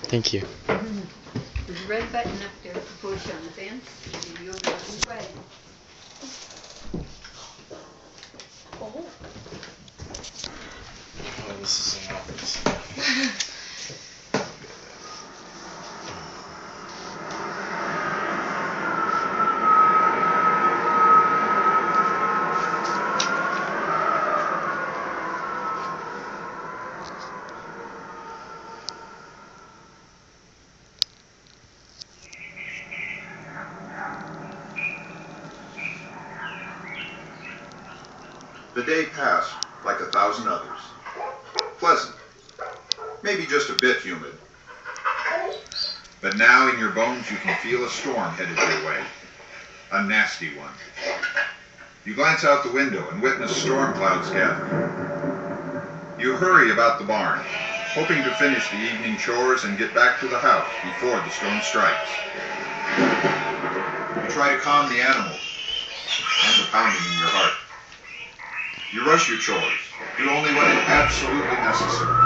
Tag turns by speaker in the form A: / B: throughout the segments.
A: Thank you.
B: There's a red button up there to push on the fence. You'll go away. Oh.
A: Oh, this is an office.
C: The day passed like 1,000 others. Pleasant. Maybe just a bit humid. But now in your bones you can feel a storm headed your way. A nasty one. You glance out the window and witness storm clouds gathering. You hurry about the barn, hoping to finish the evening chores and get back to the house before the storm strikes. You try to calm the animals and the pounding in your heart. You rush your chores, do only what is absolutely necessary.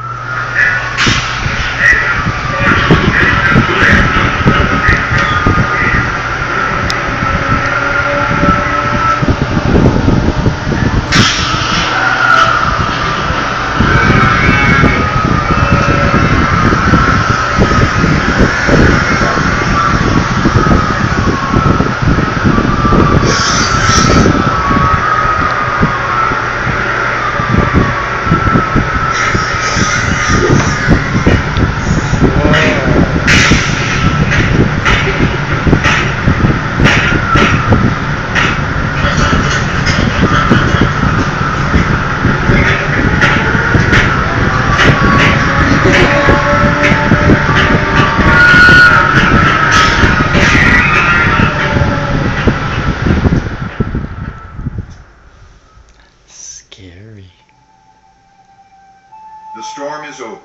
C: The storm is over.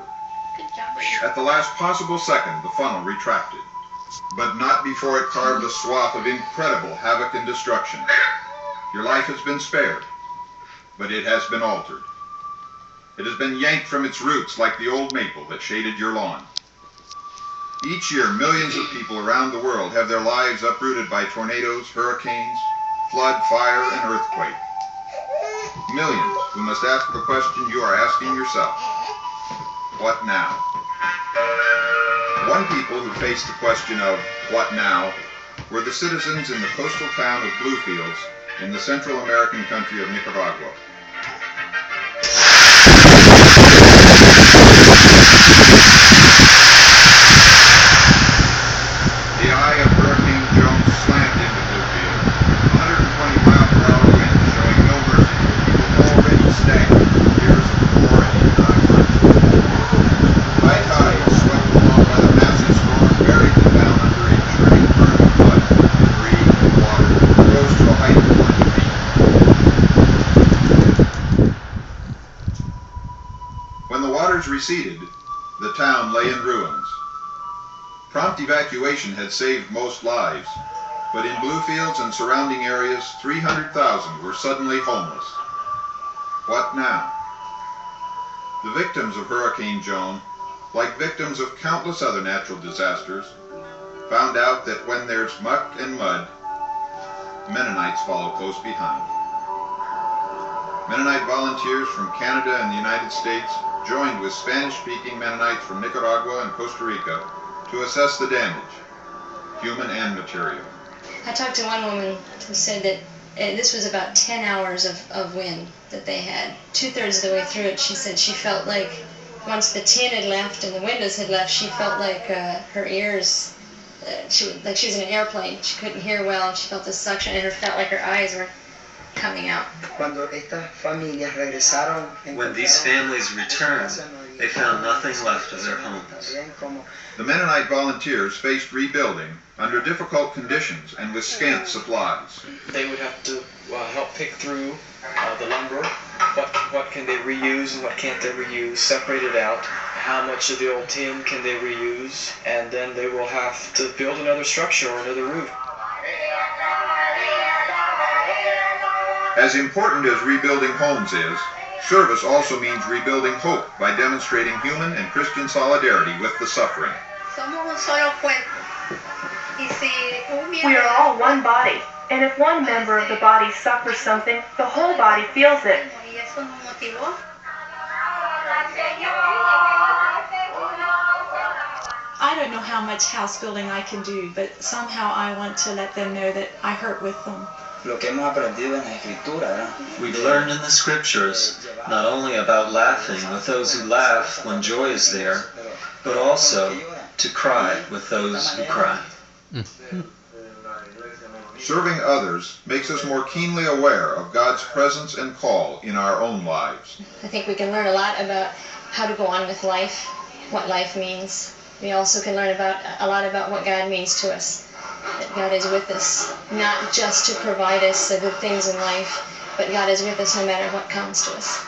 B: Good job.
C: At the last possible second, the funnel retracted, but not before it carved a swath of incredible havoc and destruction. Your life has been spared, but it has been altered. It has been yanked from its roots like the old maple that shaded your lawn. Each year, millions of people around the world have their lives uprooted by tornadoes, hurricanes, flood, fire, and earthquake. Millions who must ask the question you are asking yourself: what now? One people who faced the question of what now were the citizens in the coastal town of Bluefields in the Central American country of Nicaragua. The eye of Hurricane Jones slammed into Bluefields. 120 mile-per-hour winds showing no mercy for people already stagnant in years of war and economic hardship. High tides swept along by the massive storm buried them down under a churning current of mud, debris, and water that rose to a height of 20 feet. When the waters receded, the town lay in ruins. Prompt evacuation had saved most lives, but in Bluefields and surrounding areas, 300,000 were suddenly homeless. What now? The victims of Hurricane Joan, like victims of countless other natural disasters, found out that when there's muck and mud, Mennonites follow close behind. Mennonite volunteers from Canada and the United States joined with Spanish-speaking Mennonites from Nicaragua and Costa Rica to assess the damage, human and material.
D: I talked to one woman who said that this was about 10 hours of wind that they had. 2/3 of the way through it, she said she felt like once the tin had left and the windows had left, she felt like her ears, like she was in an airplane. She couldn't hear well. She felt the suction and it felt like her eyes were coming out.
E: When these families returned, they found nothing left of their homes.
C: The Mennonite volunteers faced rebuilding under difficult conditions and with scant supplies.
F: They would have to help pick through the lumber. What can they reuse and what can't they reuse? Separate it out. How much of the old tin can they reuse? And then they will have to build another structure or another roof.
C: As important as rebuilding homes is, service also means rebuilding hope by demonstrating human and Christian solidarity with the suffering.
G: Somos un solo cuerpo. Y si un
H: We
G: miembro
H: are all one body, and if one member of the body suffers something, the whole body feels it.
G: y eso nos motivó.
I: I don't know how much house building I can do, but somehow I want to let them know that I hurt with them.
A: Lo que hemos aprendido en la escritura, ¿verdad?
E: We've learned in the scriptures not only about laughing with those who laugh when joy is there, but also to cry with those who cry.
C: Serving others makes us more keenly aware of God's presence and call in our own lives.
D: I think we can learn a lot about how to go on with life, what life means. We also can learn a lot about what God means to us. That God is with us, not just to provide us the good things in life, but God is with us no matter what comes to us.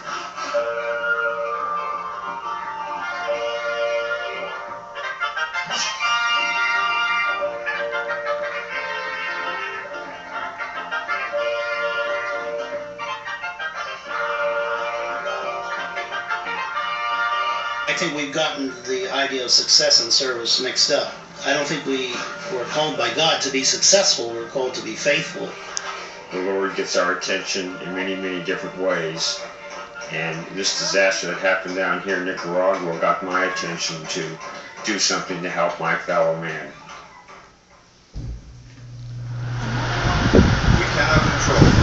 J: I think we've gotten the idea of success and service mixed up. I don't think we were called by God to be successful. We're called to be faithful.
K: The Lord gets our attention in many, many different ways. And this disaster that happened down here in Nicaragua got my attention to do something to help my fellow man.
C: We cannot control